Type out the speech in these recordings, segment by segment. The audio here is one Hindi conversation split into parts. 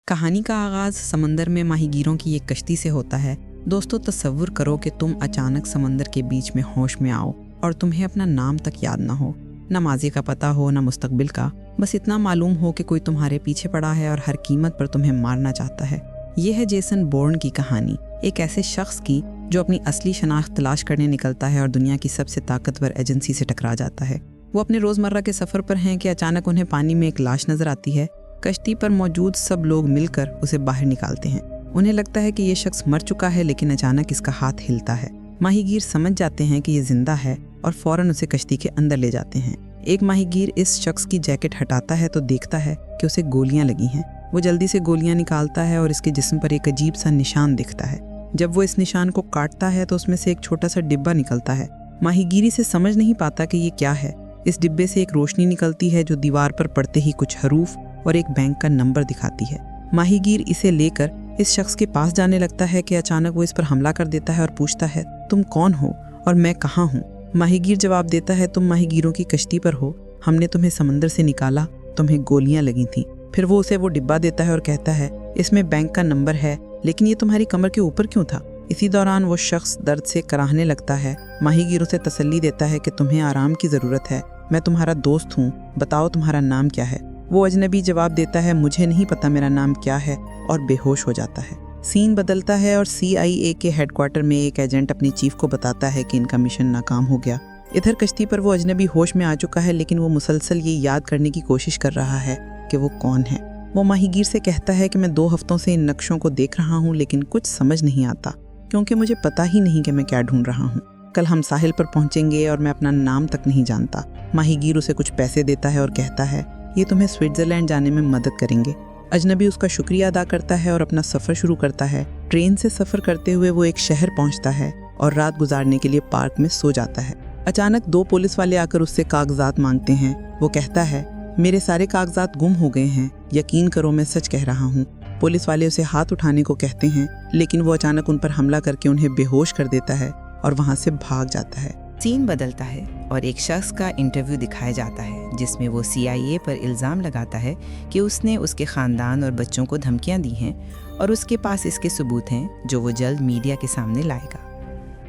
कहानी का आगाज़ समंदर में माहीगीरों की एक कश्ती से होता है। दोस्तों, तसव्वुर करो कि तुम अचानक समंदर के बीच में होश में आओ और तुम्हें अपना नाम तक याद ना हो, ना माजी का पता हो, ना मुस्तकबिल का। बस इतना मालूम हो कि कोई तुम्हारे पीछे पड़ा है और हर कीमत पर तुम्हें मारना चाहता है। ये है जेसन बोर्न की कहानी, एक ऐसे शख्स की जो अपनी असली शनाख्त तलाश करने निकलता है और दुनिया की सबसे ताकतवर एजेंसी से टकरा जाता है। वो अपने रोज़मर्रा के सफ़र पर हैं कि अचानक उन्हें पानी में एक लाश नज़र आती है। कश्ती पर मौजूद सब लोग मिलकर उसे बाहर निकालते हैं। उन्हें लगता है कि ये शख्स मर चुका है, लेकिन अचानक इसका हाथ हिलता है। माहीगीर समझ जाते हैं कि ये जिंदा है और फौरन उसे कश्ती के अंदर ले जाते हैं। एक माहीगीर इस शख्स की जैकेट हटाता है तो देखता है कि उसे गोलियां लगी हैं। वो जल्दी से गोलियां निकालता है और इसके जिस्म पर एक अजीब सा निशान दिखता है। जब वो इस निशान को काटता है तो उसमें से एक छोटा सा डिब्बा निकलता है। माहीगीरी से समझ नहीं पाता कि ये क्या है। इस डिब्बे से एक रोशनी निकलती है जो दीवार पर पड़ते ही कुछ हरूफ और एक बैंक का नंबर दिखाती है। माहीगीर इसे लेकर इस शख्स के पास जाने लगता है कि अचानक वो इस पर हमला कर देता है और पूछता है, तुम कौन हो और मैं कहाँ हूँ? माहीगीर जवाब देता है, तुम माहीगीरों की कश्ती पर हो, हमने तुम्हें समंदर से निकाला, तुम्हें गोलियां लगी थीं। फिर वो उसे वो डिब्बा देता है और कहता है, इसमें बैंक का नंबर है, लेकिन ये तुम्हारी कमर के ऊपर क्यों था? इसी दौरान वो शख्स दर्द से कराहने लगता है। माहीगीर उसे तसल्ली देता है कि तुम्हें आराम की ज़रूरत है, मैं तुम्हारा दोस्त हूँ, बताओ तुम्हारा नाम क्या है? वो अजनबी जवाब देता है, मुझे नहीं पता मेरा नाम क्या है, और बेहोश हो जाता है। सीन बदलता है और CIA के हेडक्वार्टर में एक एजेंट अपनी चीफ को बताता है कि इनका मिशन नाकाम हो गया। इधर कश्ती पर वो अजनबी होश में आ चुका है, लेकिन वो मुसलसल ये याद करने की कोशिश कर रहा है कि वो कौन है। वो माहीगीर से कहता है कि मैं 2 हफ्तों से इन नक्शों को देख रहा हूँ, लेकिन कुछ समझ नहीं आता, क्योंकि मुझे पता ही नहीं कि मैं क्या ढूंढ रहा हूँ। कल हम साहिल पर पहुँचेंगे और मैं अपना नाम तक नहीं जानता। माहीगीर उसे कुछ पैसे देता है और कहता है, ये तुम्हें स्विट्ज़रलैंड जाने में मदद करेंगे। अजनबी उसका शुक्रिया अदा करता है और अपना सफ़र शुरू करता है। ट्रेन से सफ़र करते हुए वो एक शहर पहुंचता है और रात गुजारने के लिए पार्क में सो जाता है। अचानक 2 पुलिस वाले आकर उससे कागजात मांगते हैं। वो कहता है, मेरे सारे कागजात गुम हो गए हैं, यकीन करो मैं सच कह रहा हूँ। पुलिस वाले उसे हाथ उठाने को कहते हैं, लेकिन वो अचानक उन पर हमला करके उन्हें बेहोश कर देता है और वहाँ से भाग जाता है। सीन बदलता है और एक शख्स का इंटरव्यू दिखाया जाता है जिसमें वो CIA पर इल्ज़ाम लगाता है कि उसने उसके ख़ानदान और बच्चों को धमकियां दी हैं और उसके पास इसके सबूत हैं जो वो जल्द मीडिया के सामने लाएगा।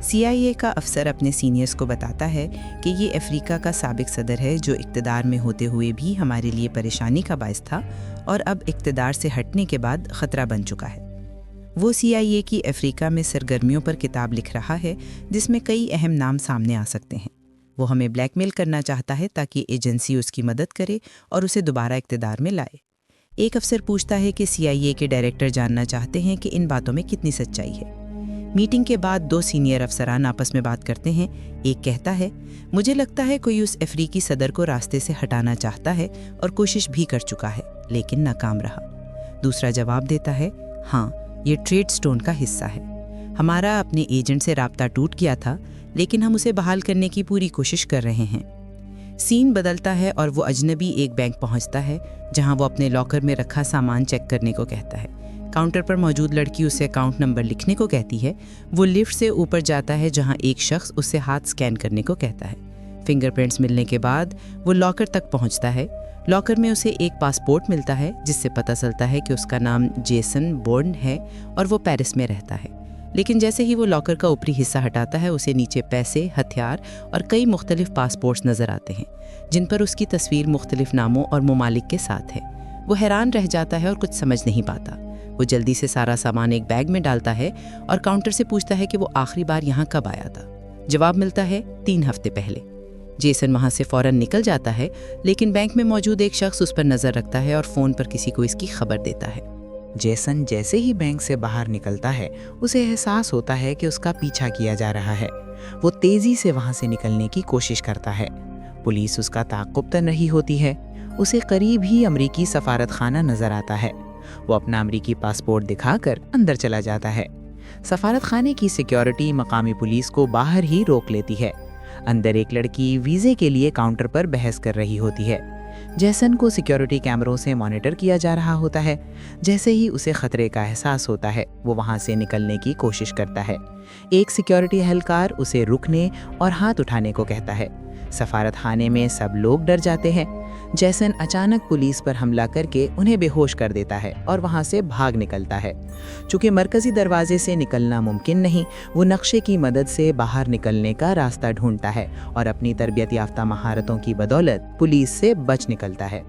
CIA का अफसर अपने सीनियर्स को बताता है कि ये अफ्रीका का साबिक सदर है जो इक़्तिदार में होते हुए भी हमारे लिए परेशानी का बायस था और अब इक़्तिदार से हटने के बाद ख़तरा बन चुका है। वो CIA की अफ्रीका में सरगर्मियों पर किताब लिख रहा है जिसमें कई अहम नाम सामने आ सकते हैं। वो हमें ब्लैकमेल करना चाहता है ताकि एजेंसी उसकी मदद करे और उसे दोबारा इक़्तिदार में लाए। एक अफसर पूछता है कि CIA के डायरेक्टर जानना चाहते हैं कि इन बातों में कितनी सच्चाई है। मीटिंग के बाद 2 सीनियर अफसरान आपस में बात करते हैं। एक कहता है, मुझे लगता है कोई उस अफ्रीकी सदर को रास्ते से हटाना चाहता है और कोशिश भी कर चुका है, लेकिन नाकाम रहा। दूसरा जवाब देता है, हाँ, ये ट्रेडस्टोन का हिस्सा है। हमारा अपने एजेंट से राब्ता टूट गया था, लेकिन हम उसे बहाल करने की पूरी कोशिश कर रहे हैं। सीन बदलता है और वो अजनबी एक बैंक पहुंचता है जहां वो अपने लॉकर में रखा सामान चेक करने को कहता है। काउंटर पर मौजूद लड़की उसे अकाउंट नंबर लिखने को कहती है। वो लिफ्ट से ऊपर जाता है जहां एक शख्स उससे हाथ स्कैन करने को कहता है। फिंगरप्रिंट्स मिलने के बाद वो लॉकर तक पहुंचता है। लॉकर में उसे एक पासपोर्ट मिलता है जिससे पता चलता है कि उसका नाम जेसन बोर्न है और वो पेरिस में रहता है। लेकिन जैसे ही वो लॉकर का ऊपरी हिस्सा हटाता है, उसे नीचे पैसे, हथियार और कई मुख्तलिफ पासपोर्ट्स नज़र आते हैं जिन पर उसकी तस्वीर मुख्तलिफ नामों और ममालिक के साथ है। वो हैरान रह जाता है और कुछ समझ नहीं पाता। वो जल्दी से सारा सामान एक बैग में डालता है और काउंटर से पूछता है कि वो आखिरी बार यहाँ कब आया था। जवाब मिलता है, 3 हफ्ते पहले। जेसन वहाँ से फ़ौरन निकल जाता है, लेकिन बैंक में मौजूद एक शख्स उस पर नज़र रखता है और फ़ोन पर किसी को इसकी खबर देता है। जेसन जैसे ही बैंक से बाहर निकलता है, उसे एहसास होता है कि उसका पीछा किया जा रहा है। वो तेज़ी से वहाँ से निकलने की कोशिश करता है। पुलिस उसका ताक़ुब कर रही होती है। उसे करीब ही अमरीकी सफारत खाना नज़र आता है। वो अपना अमरीकी पासपोर्ट दिखाकर अंदर चला जाता है। सफारत खाने की सिक्योरिटी मकामी पुलिस को बाहर ही रोक लेती है। अंदर एक लड़की वीज़े के लिए काउंटर पर बहस कर रही होती है। जेसन को सिक्योरिटी कैमरों से मॉनिटर किया जा रहा होता है। जैसे ही उसे खतरे का एहसास होता है, वो वहाँ से निकलने की कोशिश करता है। एक सिक्योरिटी एहलकार उसे रुकने और हाथ उठाने को कहता है। सफारत खाने में सब लोग डर जाते हैं। जैसन अचानक पुलिस पर हमला करके उन्हें बेहोश कर देता है और वहां से भाग निकलता है। चूंकि मरकजी दरवाजे से निकलना मुमकिन नहीं, वो नक्शे की मदद से बाहर निकलने का रास्ता ढूंढता है और अपनी तरबियत याफ्ता महारतों की बदौलत पुलिस से बच निकलता है।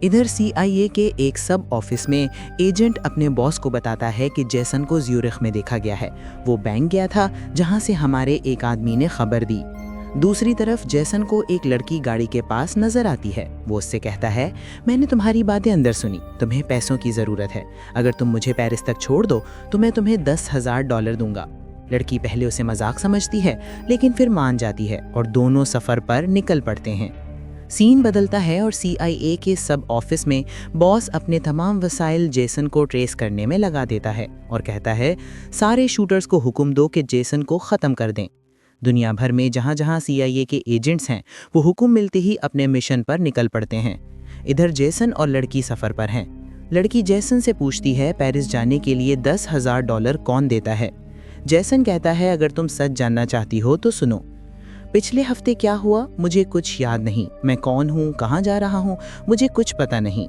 इधर CIA के एक सब ऑफिस में एजेंट अपने बॉस को बताता है कि जेसन को ज्यूरिख में देखा गया है। वो बैंक गया था जहां से हमारे एक आदमी ने खबर दी। दूसरी तरफ जेसन को एक लड़की गाड़ी के पास नजर आती है। वो उससे कहता है, मैंने तुम्हारी बातें अंदर सुनी, तुम्हें पैसों की ज़रूरत है, अगर तुम मुझे पेरिस तक छोड़ दो तो मैं तुम्हें $10,000 दूंगा। लड़की पहले उसे मजाक समझती है लेकिन फिर मान जाती है और दोनों सफ़र पर निकल पड़ते हैं। सीन बदलता है और CIA के सब ऑफिस में बॉस अपने तमाम वसाइल जेसन को ट्रेस करने में लगा देता है और कहता है, सारे शूटर्स को हुक्म दो कि जेसन को ख़त्म कर दें। दुनिया भर में जहाँ जहाँ CIA के एजेंट्स हैं वो हुक्म मिलते ही अपने मिशन पर निकल पड़ते हैं। इधर जेसन और लड़की सफ़र पर हैं। लड़की जेसन से पूछती है पेरिस जाने के लिए $10,000 कौन देता है। जेसन कहता है, अगर तुम सच जानना चाहती हो तो सुनो, पिछले हफ्ते क्या हुआ मुझे कुछ याद नहीं, मैं कौन हूँ, कहाँ जा रहा हूँ, मुझे कुछ पता नहीं।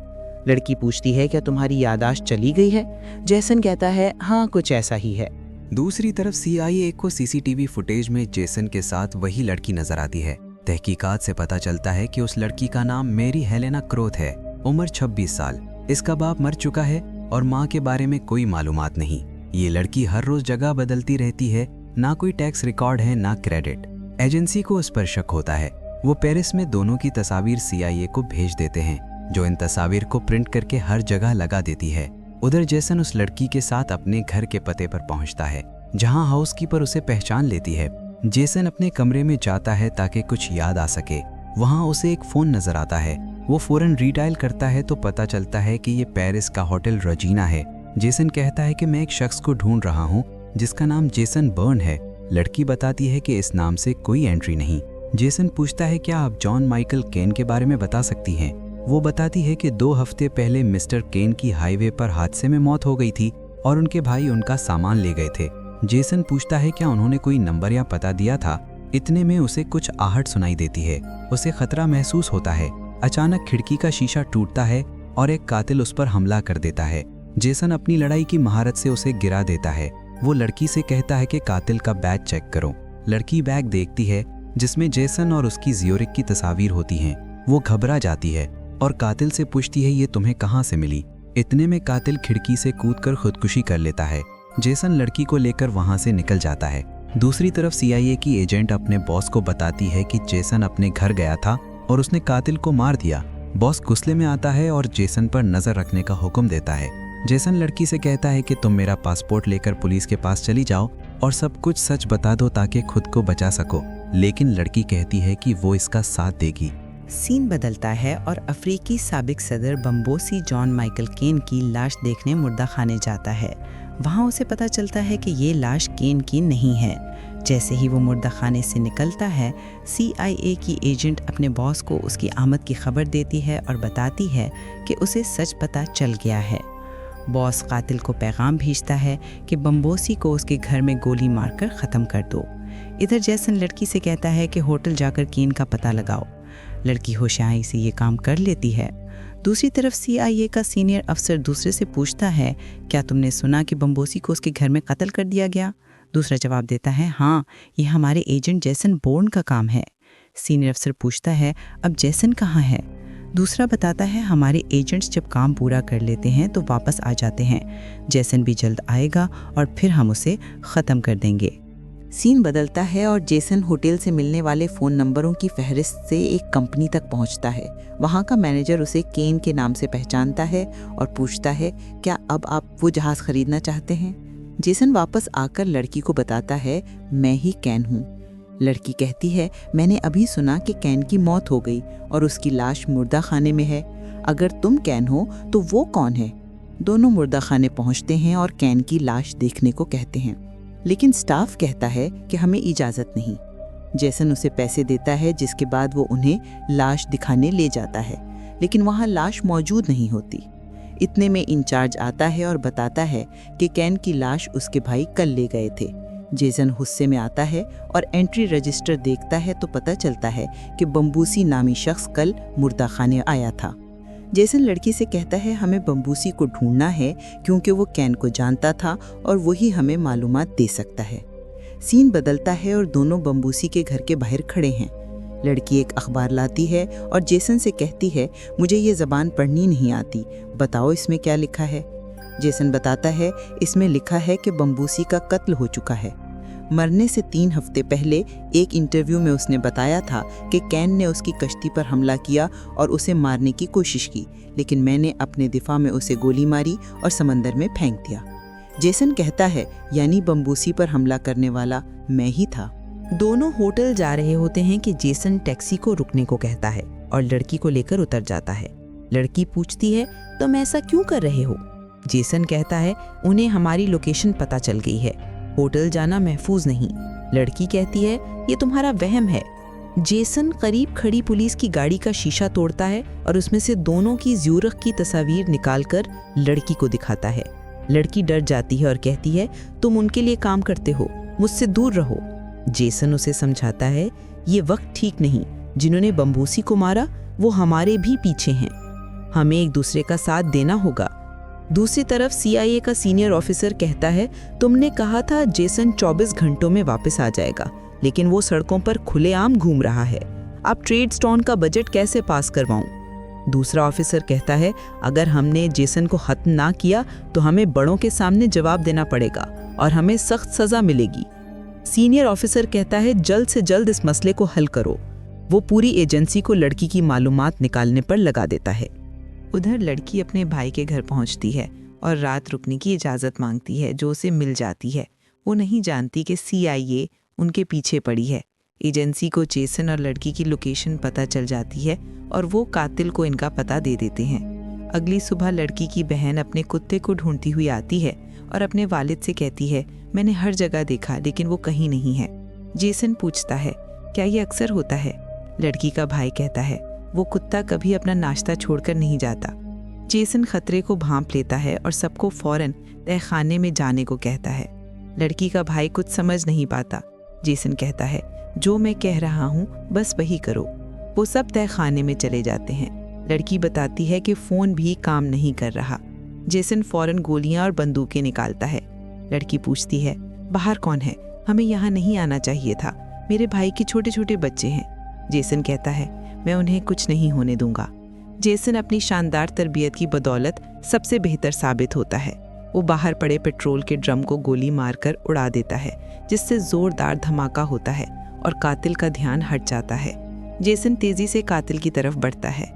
लड़की पूछती है, क्या तुम्हारी याददाश्त चली गई है? जेसन कहता है, हाँ कुछ ऐसा ही है। दूसरी तरफ CIA को CCTV फुटेज में जेसन के साथ वही लड़की नजर आती है। तहकीकात से पता चलता है कि उस लड़की का नाम मेरी हेलेना क्रोथ है, उम्र 26 साल। इसका बाप मर चुका है और माँ के बारे में कोई मालूमात नहीं। ये लड़की हर रोज जगह बदलती रहती है, ना कोई टैक्स रिकॉर्ड है ना क्रेडिट। एजेंसी को उस पर शक होता है। वो पेरिस में दोनों की तस्वीर CIA को भेज देते हैं, जो इन तस्वीर को प्रिंट करके हर जगह लगा देती है। उधर जेसन उस लड़की के साथ अपने घर के पते पर पहुंचता है, जहां हाउसकीपर उसे पहचान लेती है। जेसन अपने कमरे में जाता है ताकि कुछ याद आ सके। वहां उसे एक फ़ोन नज़र आता है। वो फ़ौरन रीडायल करता है तो पता चलता है कि ये पेरिस का होटल रजीना है। जेसन कहता है कि मैं एक शख्स को ढूंढ रहा हूँ जिसका नाम जेसन बर्न है। लड़की बताती है कि इस नाम से कोई एंट्री नहीं। जेसन पूछता है, क्या आप जॉन माइकल केन के बारे में बता सकती हैं? वो बताती है कि 2 हफ्ते पहले मिस्टर केन की हाईवे पर हादसे में मौत हो गई थी और उनके भाई उनका सामान ले गए थे। जेसन पूछता है, क्या उन्होंने कोई नंबर या पता दिया था? इतने में उसे कुछ आहट सुनाई देती है। उसे खतरा महसूस होता है। अचानक खिड़की का शीशा टूटता है और एक कातिल उस पर हमला कर देता है। जेसन अपनी लड़ाई की महारत से उसे गिरा देता है। वो लड़की से कहता है कि कातिल का बैग चेक करो। लड़की बैग देखती है जिसमें जेसन और उसकी ज्यूरिख की तस्वीर होती हैं। वो घबरा जाती है और कातिल से पूछती है, ये तुम्हें कहाँ से मिली? इतने में कातिल खिड़की से कूदकर खुदकुशी कर लेता है। जेसन लड़की को लेकर वहां से निकल जाता है। दूसरी तरफ CIA की एजेंट अपने बॉस को बताती है कि जेसन अपने घर गया था और उसने कातिल को मार दिया। बॉस गुस्से में आता है और जेसन पर नजर रखने का हुक्म देता है। जेसन लड़की से कहता है कि तुम मेरा पासपोर्ट लेकर पुलिस के पास चली जाओ और सब कुछ सच बता दो ताकि खुद को बचा सको, लेकिन लड़की कहती है कि वो इसका साथ देगी। सीन बदलता है और अफ्रीकी साबिक सदर बम्बोसी जॉन माइकल केन की लाश देखने मुर्दा खाने जाता है। वहाँ उसे पता चलता है कि ये लाश केन की नहीं है। जैसे ही वो मुर्दा खाने से निकलता है, CIA की एजेंट अपने बॉस को उसकी आमद की खबर देती है और बताती है कि उसे सच पता चल गया है। बॉस कातिल को पैगाम भेजता है कि बम्बोसी को उसके घर में गोली मारकर ख़त्म कर दो। इधर जैसन लड़की से कहता है कि होटल जाकर केन का पता लगाओ। लड़की होशियारी से ये काम कर लेती है। दूसरी तरफ CIA का सीनियर अफसर दूसरे से पूछता है, क्या तुमने सुना कि बम्बोसी को उसके घर में कत्ल कर दिया गया? दूसरा जवाब देता है, हाँ, ये हमारे एजेंट जेसन बोर्न का काम है। सीनियर अफसर पूछता है, अब जेसन कहाँ है? दूसरा बताता है, हमारे एजेंट्स जब काम पूरा कर लेते हैं तो वापस आ जाते हैं। जेसन भी जल्द आएगा और फिर हम उसे ख़त्म कर देंगे। सीन बदलता है और जेसन होटल से मिलने वाले फ़ोन नंबरों की फहरिस्त से एक कंपनी तक पहुंचता है। वहां का मैनेजर उसे केन के नाम से पहचानता है और पूछता है, क्या अब आप वो जहाज़ खरीदना चाहते हैं? जेसन वापस आकर लड़की को बताता है, मैं ही कैन हूँ। लड़की कहती है, मैंने अभी सुना कि कैन की मौत हो गई और उसकी लाश मुर्दा खाने में है। अगर तुम कैन हो तो वो कौन है? दोनों मुर्दा खाने पहुँचते हैं और कैन की लाश देखने को कहते हैं, लेकिन स्टाफ कहता है कि हमें इजाज़त नहीं। जेसन उसे पैसे देता है, जिसके बाद वो उन्हें लाश दिखाने ले जाता है, लेकिन वहाँ लाश मौजूद नहीं होती। इतने में इंचार्ज आता है और बताता है कि कैन की लाश उसके भाई कल ले गए थे। जेसन गुस्से में आता है और एंट्री रजिस्टर देखता है तो पता चलता है कि बम्बूसी नामी शख्स कल मुर्दा खाने आया था। जेसन लड़की से कहता है हमें बम्बूसी को ढूंढना है क्योंकि वो कैन को जानता था और वही हमें मालूमात दे सकता है। सीन बदलता है और दोनों बम्बूसी के घर के बाहर खड़े हैं। लड़की एक अखबार लाती है और जेसन से कहती है मुझे ये ज़बान पढ़नी नहीं आती, बताओ इसमें क्या लिखा है। जेसन बताता है इसमें लिखा है कि बम्बूसी का कत्ल हो चुका है। मरने से 3 हफ्ते पहले एक इंटरव्यू में उसने बताया था कि कैन ने उसकी कश्ती पर हमला किया और उसे मारने की कोशिश की, लेकिन मैंने अपने दिफा में उसे गोली मारी और समंदर में फेंक दिया। जेसन कहता है यानी बम्बूसी पर हमला करने वाला मैं ही था। दोनों होटल जा रहे होते हैं कि जेसन टैक्सी को रुकने को कहता है और लड़की को लेकर उतर जाता है। लड़की पूछती है तुम ऐसा क्यों कर रहे हो? जेसन कहता है उन्हें हमारी लोकेशन पता चल गई है, होटल जाना महफूज नहीं। लड़की कहती है ये तुम्हारा वहम है। जेसन करीब खड़ी पुलिस की गाड़ी का शीशा तोड़ता है और उसमें से दोनों की ज़्यूरिख की तस्वीर निकालकर लड़की को दिखाता है। लड़की डर जाती है और कहती है तुम उनके लिए काम करते हो, मुझसे दूर रहो। जेसन उसे समझाता है ये वक्त ठीक नहीं, जिन्होंने बम्बूसी को मारा वो हमारे भी पीछे हैं, हमें एक दूसरे का साथ देना होगा। दूसरी तरफ CIA का सीनियर ऑफिसर कहता है तुमने कहा था जेसन 24 घंटों में वापस आ जाएगा, लेकिन वो सड़कों पर खुलेआम घूम रहा है, अब ट्रेडस्टोन का बजट कैसे पास करवाऊं? दूसरा ऑफिसर कहता है अगर हमने जेसन को खत्म ना किया तो हमें बड़ों के सामने जवाब देना पड़ेगा और हमें सख्त सजा मिलेगी। सीनियर ऑफिसर कहता है जल्द से जल्द इस मसले को हल करो। वो पूरी एजेंसी को लड़की की मालूमात निकालने पर लगा देता है। उधर लड़की अपने भाई के घर पहुंचती है और रात रुकने की इजाज़त मांगती है, जो उसे मिल जाती है। वो नहीं जानती कि CIA उनके पीछे पड़ी है। एजेंसी को जेसन और लड़की की लोकेशन पता चल जाती है और वो कातिल को इनका पता दे देते हैं। अगली सुबह लड़की की बहन अपने कुत्ते को ढूंढती हुई आती है और अपने वालिद से कहती है मैंने हर जगह देखा लेकिन वो कहीं नहीं है। जेसन पूछता है क्या ये अक्सर होता है? लड़की का भाई कहता है वो कुत्ता कभी अपना नाश्ता छोड़कर नहीं जाता। जेसन खतरे को भांप लेता है और सबको फौरन तहखाने में जाने को कहता है। लड़की का भाई कुछ समझ नहीं पाता। जेसन कहता है जो मैं कह रहा हूँ बस वही करो। वो सब तहखाने में चले जाते हैं। लड़की बताती है कि फ़ोन भी काम नहीं कर रहा। जेसन फौरन गोलियां और बंदूकें निकालता है। लड़की पूछती है बाहर कौन है? हमें यहाँ नहीं आना चाहिए था, मेरे भाई के छोटे छोटे बच्चे हैं। जेसन कहता है मैं उन्हें कुछ नहीं होने दूंगा। जेसन अपनी शानदार तरबियत की बदौलत सबसे बेहतर साबित होता है। वो बाहर पड़े पेट्रोल के ड्रम को गोली मारकर उड़ा देता है, जिससे जोरदार धमाका होता है और कातिल का ध्यान हट जाता है। जेसन तेजी से कातिल की तरफ बढ़ता है।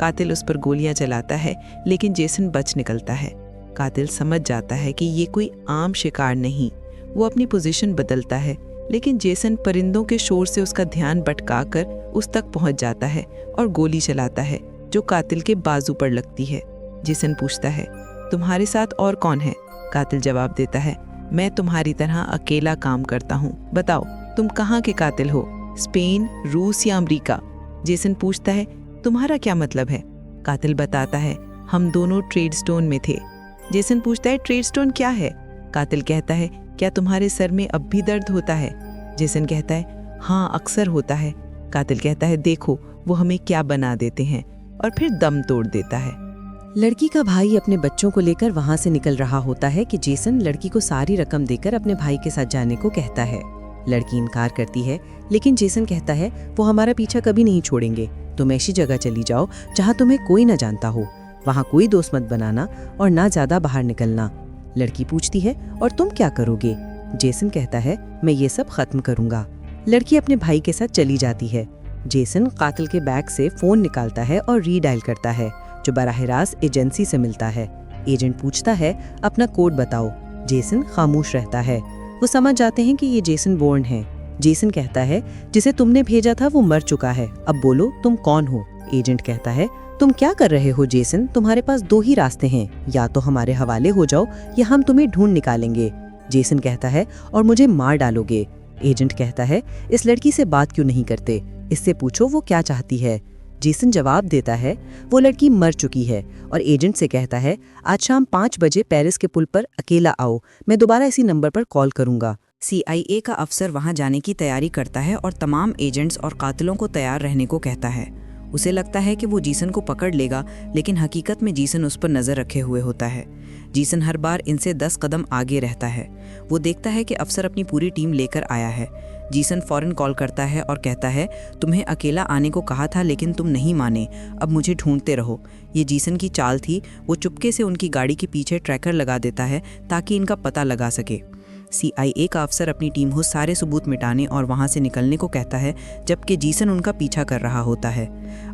कातिल उस पर गोलियां चलाता है, लेकिन जेसन बच निकलता है। कातिल समझ जाता है कि ये कोई आम शिकार नहीं। वो अपनी पोजीशन बदलता है, लेकिन जेसन परिंदों के शोर से उसका ध्यान भटकाकर उस तक पहुंच जाता है और गोली चलाता है, जो कातिल के बाजू पर लगती है। जेसन पूछता है तुम्हारे साथ और कौन है? कातिल जवाब देता है मैं तुम्हारी तरह अकेला काम करता हूँ, बताओ तुम कहाँ के कातिल हो? स्पेन, रूस या अमेरिका? जेसन पूछता है तुम्हारा क्या मतलब है? कातिल बताता है हम दोनों ट्रेडस्टोन में थे। जेसन पूछता है ट्रेडस्टोन क्या है? कातिल कहता है क्या तुम्हारे सर में अब भी दर्द होता है? जेसन कहता है हाँ अक्सर होता है। कातिल कहता है देखो वो हमें क्या बना देते हैं, और फिर दम तोड़ देता है। लड़की का भाई अपने बच्चों को लेकर वहां से निकल रहा होता है कि जेसन लड़की को सारी रकम देकर अपने भाई के साथ जाने को कहता है। लड़की इनकार करती है, लेकिन जेसन कहता है वो हमारा पीछा कभी नहीं छोड़ेंगे, तुम ऐसी जगह चली जाओ जहाँ तुम्हें कोई न जानता हो, वहाँ कोई दोस्त मत बनाना और ना ज्यादा बाहर निकलना। लड़की पूछती है और तुम क्या करोगे? जेसन कहता है मैं ये सब खत्म करूंगा। लड़की अपने भाई के साथ चली जाती है। जेसन कातिल के बैग से फोन निकालता है और रीडायल करता है, जो बराह रास्त एजेंसी से मिलता है। एजेंट पूछता है अपना कोड बताओ। जेसन खामोश रहता है। वो समझ जाते हैं कि ये जेसन बोर्न है। जेसन कहता है जिसे तुमने भेजा था वो मर चुका है, अब बोलो तुम कौन हो? एजेंट कहता है तुम क्या कर रहे हो जेसन? तुम्हारे पास 2 ही रास्ते हैं, या तो हमारे हवाले हो जाओ या हम तुम्हें ढूंढ निकालेंगे। जेसन कहता है और मुझे मार डालोगे। एजेंट कहता है इस लड़की से बात क्यों नहीं करते, इससे पूछो वो क्या चाहती है। जेसन जवाब देता है वो लड़की मर चुकी है, और एजेंट से कहता है आज शाम 5 बजे पेरिस के पुल पर अकेला आओ, मैं दोबारा इसी नंबर पर कॉल करूंगा, CIA का अफसर वहां जाने की तैयारी करता है और तमाम एजेंट्स और कातिलों को तैयार रहने को कहता है। उसे लगता है कि वो जीसन को पकड़ लेगा, लेकिन हकीकत में जीसन उस पर नज़र रखे हुए होता है। जीसन हर बार इनसे 10 कदम आगे रहता है। वो देखता है कि अफसर अपनी पूरी टीम लेकर आया है। जीसन फौरन कॉल करता है और कहता है, तुम्हें अकेला आने को कहा था लेकिन तुम नहीं माने, अब मुझे ढूंढते रहो। ये जीसन की चाल थी। वो चुपके से उनकी गाड़ी के पीछे ट्रैकर लगा देता है ताकि इनका पता लगा सके। CIA का अफसर अपनी टीम को सारे सबूत मिटाने और वहां से निकलने को कहता है, जबकि जीसन उनका पीछा कर रहा होता है।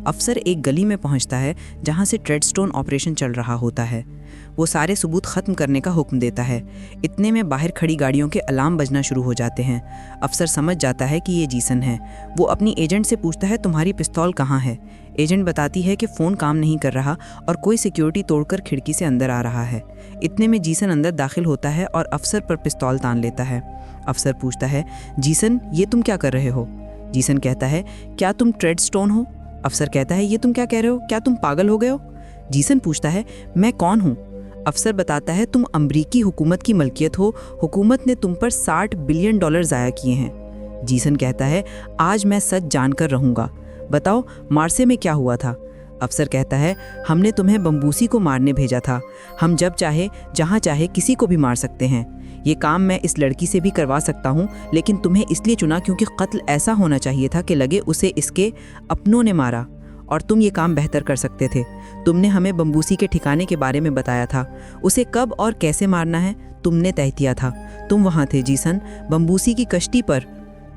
अफसर एक गली में पहुंचता है जहां से ट्रेडस्टोन ऑपरेशन चल रहा होता है। वो सारे सबूत खत्म करने का हुक्म देता है। इतने में बाहर खड़ी गाड़ियों के अलार्म बजना शुरू हो जाते हैं। अफसर समझ जाता है कि ये जीसन है। वो अपनी एजेंट से पूछता है, तुम्हारी पिस्तौल कहाँ है? एजेंट बताती है कि फ़ोन काम नहीं कर रहा और कोई सिक्योरिटी तोड़कर खिड़की से अंदर आ रहा है। इतने में जीसन अंदर दाखिल होता है और अफसर पर पिस्तौल तान लेता है। अफसर पूछता है, जीसन ये तुम क्या कर रहे हो? जीसन कहता है, क्या तुम ट्रेडस्टोन हो? अफसर कहता है, ये तुम क्या कह रहे हो? क्या तुम पागल हो गए हो? जीसन पूछता है, मैं कौन हूँ? अफसर बताता है, तुम अमरीकी हुकूमत की मलकियत हो। हुकूमत ने तुम पर $60 बिलियन ज़ाया किए हैं। जीसन कहता है, आज मैं सच जानकर रहूँगा। बताओ मार्से में क्या हुआ था? अफसर कहता है, हमने तुम्हें बम्बूसी को मारने भेजा था। हम जब चाहे जहाँ चाहे किसी को भी मार सकते हैं। ये काम मैं इस लड़की से भी करवा सकता हूँ, लेकिन तुम्हें इसलिए चुना क्योंकि कत्ल ऐसा होना चाहिए था कि लगे उसे इसके अपनों ने मारा, और तुम ये काम बेहतर कर सकते थे। तुमने हमें बम्बूसी के ठिकाने के बारे में बताया था। उसे कब और कैसे मारना है तुमने तय किया था। तुम वहाँ थे जीसन, बम्बूसी की कश्ती पर।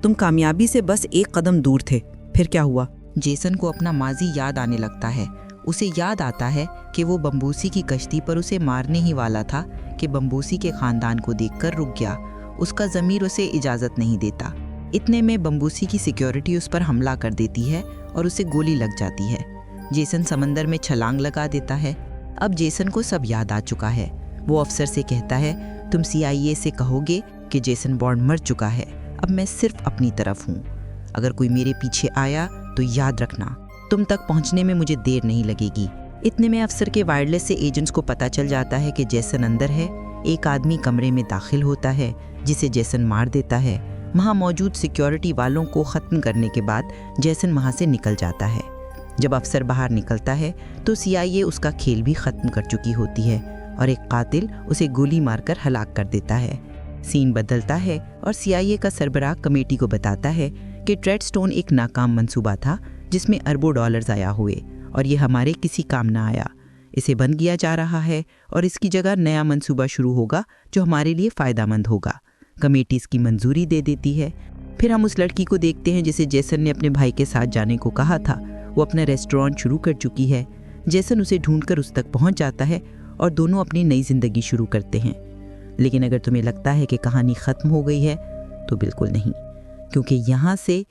तुम कामयाबी से बस एक कदम दूर थे। फिर क्या हुआ? जेसन को अपना माजी याद आने लगता है। उसे याद आता है कि वो बम्बूसी की कश्ती पर उसे मारने ही वाला था कि बम्बूसी के ख़ानदान को देखकर रुक गया। उसका ज़मीर उसे इजाज़त नहीं देता। इतने में बम्बूसी की सिक्योरिटी उस पर हमला कर देती है और उसे गोली लग जाती है। जेसन समंदर में छलांग लगा देता है। अब जेसन को सब याद आ चुका है। वो अफसर से कहता है, तुम CIA से कहोगे कि जेसन बॉर्न मर चुका है। अब मैं सिर्फ अपनी तरफ हूँ। अगर कोई मेरे पीछे आया तो याद रखना, तुम तक पहुँचने में मुझे देर नहीं लगेगी। इतने में अफसर के वायरलेस से एजेंट्स को पता चल जाता है कि जेसन अंदर है। एक आदमी कमरे में दाखिल होता है जिसे जेसन मार देता है। वहाँ मौजूद सिक्योरिटी वालों को ख़त्म करने के बाद जेसन वहाँ से निकल जाता है। जब अफसर बाहर निकलता है तो CIA उसका खेल भी ख़त्म कर चुकी होती है और एक कातिल उसे गोली मारकर हलाक कर देता है। सीन बदलता है और CIA का सरबराह कमेटी को बताता है कि ट्रेडस्टोन एक नाकाम मंसूबा था जिसमें अरबों डॉलर ज़ाया हुए और ये हमारे किसी काम ना आया। इसे बंद किया जा रहा है और इसकी जगह नया मंसूबा शुरू होगा जो हमारे लिए फ़ायदेमंद होगा। कमेटी इसकी मंजूरी दे देती है। फिर हम उस लड़की को देखते हैं जिसे जेसन ने अपने भाई के साथ जाने को कहा था। वो अपना रेस्टोरेंट शुरू कर चुकी है। जेसन उसे ढूंढकर उस तक पहुंच जाता है और दोनों अपनी नई ज़िंदगी शुरू करते हैं। लेकिन अगर तुम्हें लगता है कि कहानी ख़त्म हो गई है तो बिल्कुल नहीं, क्योंकि यहाँ से